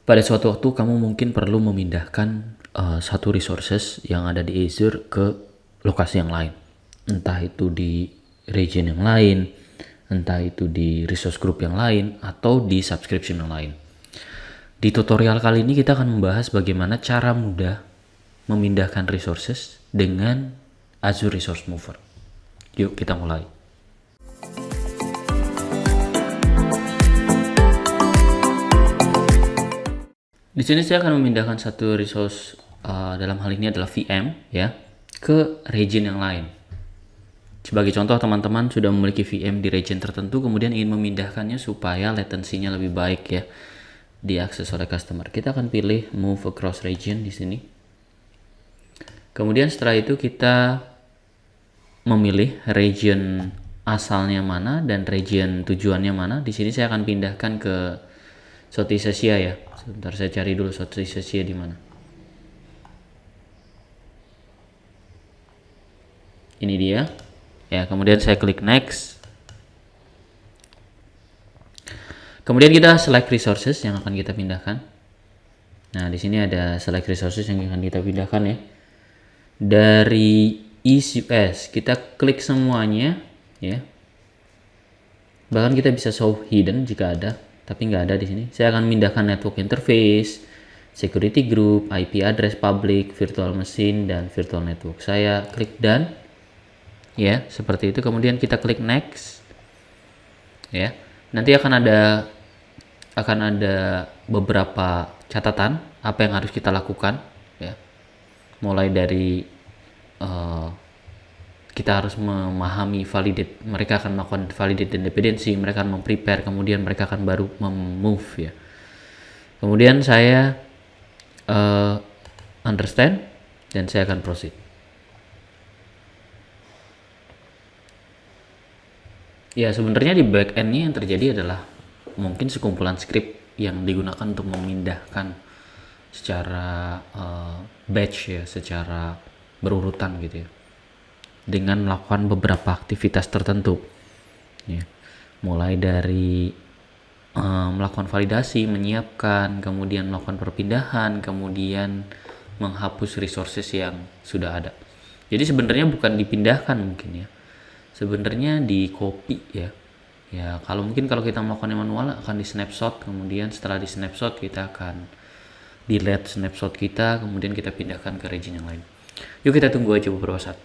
Pada suatu waktu kamu mungkin perlu memindahkan satu resources yang ada di Azure ke lokasi yang lain. Entah itu di region yang lain, entah itu di resource group yang lain, atau di subscription yang lain. Di tutorial kali ini kita akan membahas bagaimana cara mudah memindahkan resources dengan Azure Resource Mover. Yuk kita mulai. Di sini saya akan memindahkan satu resource, dalam hal ini adalah VM ya, ke region yang lain. Sebagai contoh, teman-teman sudah memiliki VM di region tertentu, kemudian ingin memindahkannya supaya latensinya lebih baik ya, diakses oleh customer. Kita akan pilih move across region di sini. Kemudian setelah itu kita memilih region asalnya mana dan region tujuannya mana. Di sini saya akan pindahkan ke Southeast Asia ya. Sebentar saya cari dulu Southeast Asia di mana. Ini dia. Ya, kemudian saya klik next. Kemudian kita select resources yang akan kita pindahkan. Nah, di sini ada select resources yang akan kita pindahkan ya. Dari East US kita klik semuanya ya. Bahkan kita bisa show hidden jika ada, tapi nggak ada di sini. Saya akan memindahkan network interface, security group, IP address public, virtual machine, dan virtual network. Saya klik done ya, seperti itu. Kemudian kita klik next ya. Nanti akan ada beberapa catatan apa yang harus kita lakukan ya. Mulai dari kita harus memahami validate, mereka akan melakukan validate dan dependency, mereka akan memprepare, kemudian mereka akan baru move ya. Kemudian saya understand dan saya akan proceed. Ya, sebenarnya di backend-nya yang terjadi adalah mungkin sekumpulan script yang digunakan untuk memindahkan secara batch ya, secara berurutan gitu ya, dengan melakukan beberapa aktivitas tertentu ya. Mulai dari melakukan validasi, menyiapkan, kemudian melakukan perpindahan, kemudian menghapus resources yang sudah ada. Jadi sebenarnya bukan dipindahkan mungkin ya, sebenarnya di copy ya. Ya, kalau kita melakukan yang manual akan di snapshot, kemudian setelah di snapshot kita akan delete snapshot kita, kemudian kita pindahkan ke region yang lain. Yuk kita tunggu aja beberapa saat.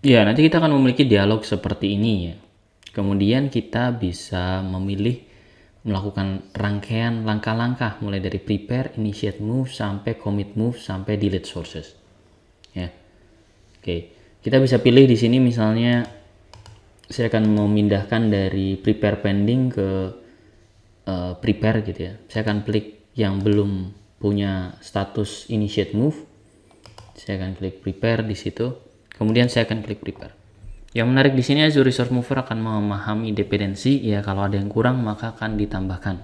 Ya, nanti kita akan memiliki dialog seperti ini ya. Kemudian kita bisa memilih melakukan rangkaian langkah-langkah mulai dari prepare, initiate move, sampai commit move, sampai delete sources. Ya. Oke, kita bisa pilih di sini misalnya saya akan memindahkan dari prepare pending ke prepare gitu ya. Saya akan klik yang belum punya status initiate move. Saya akan klik prepare di situ. Kemudian saya akan klik prepare. Yang menarik di sini Azure Resource Mover akan memahami dependensi ya, kalau ada yang kurang maka akan ditambahkan.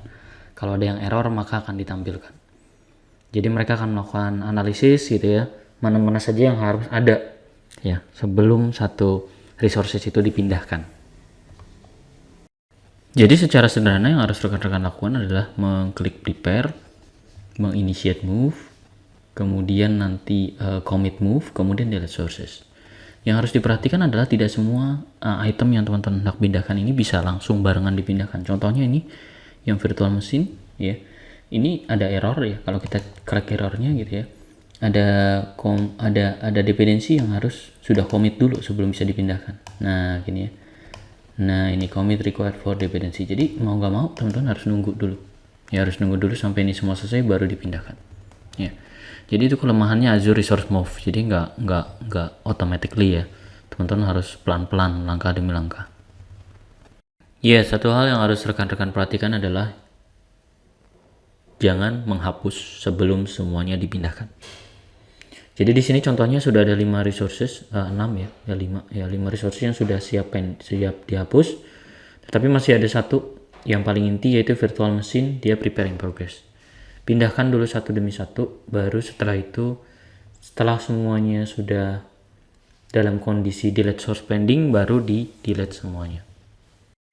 Kalau ada yang error maka akan ditampilkan. Jadi mereka akan melakukan analisis gitu ya, mana-mana saja yang harus ada ya sebelum satu resources itu dipindahkan. Jadi secara sederhana yang harus rekan-rekan lakukan adalah mengklik prepare, menginitiate move, kemudian nanti commit move, kemudian delete sources. Yang harus diperhatikan adalah tidak semua item yang teman-teman hendak pindahkan ini bisa langsung barengan dipindahkan. Contohnya ini yang virtual machine ya. Ini ada error ya, kalau kita crack errornya gitu ya. Ada dependensi yang harus sudah commit dulu sebelum bisa dipindahkan. Nah, gini ya. Nah, ini commit required for dependency. Jadi mau nggak mau teman-teman harus nunggu dulu. Ya, harus nunggu dulu sampai ini semua selesai baru dipindahkan. Ya. Jadi itu kelemahannya Azure Resource Move. Jadi nggak automatically ya. Teman-teman harus pelan-pelan, langkah demi langkah. Ya, satu hal yang harus rekan-rekan perhatikan adalah jangan menghapus sebelum semuanya dipindahkan. Jadi di sini contohnya sudah ada 5 resources, 6 ya 5 resources yang sudah siap dihapus. Tetapi masih ada satu yang paling inti yaitu virtual machine, dia preparing progress. Pindahkan dulu satu demi satu, baru setelah itu, setelah semuanya sudah dalam kondisi delete source pending, baru di delete semuanya.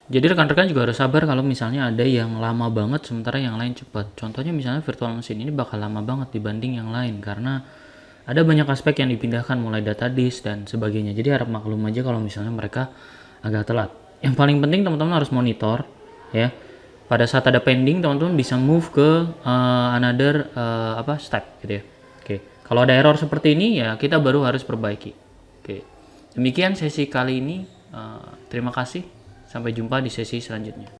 Jadi rekan-rekan juga harus sabar kalau misalnya ada yang lama banget sementara yang lain cepat. Contohnya misalnya virtual machine ini bakal lama banget dibanding yang lain karena ada banyak aspek yang dipindahkan mulai database dan sebagainya. Jadi harap maklum aja kalau misalnya mereka agak telat. Yang paling penting teman-teman harus monitor ya. Pada saat ada pending teman-teman bisa move ke another step gitu ya. Oke. Kalau ada error seperti ini ya kita baru harus perbaiki. Oke. Demikian sesi kali ini. Terima kasih. Sampai jumpa di sesi selanjutnya.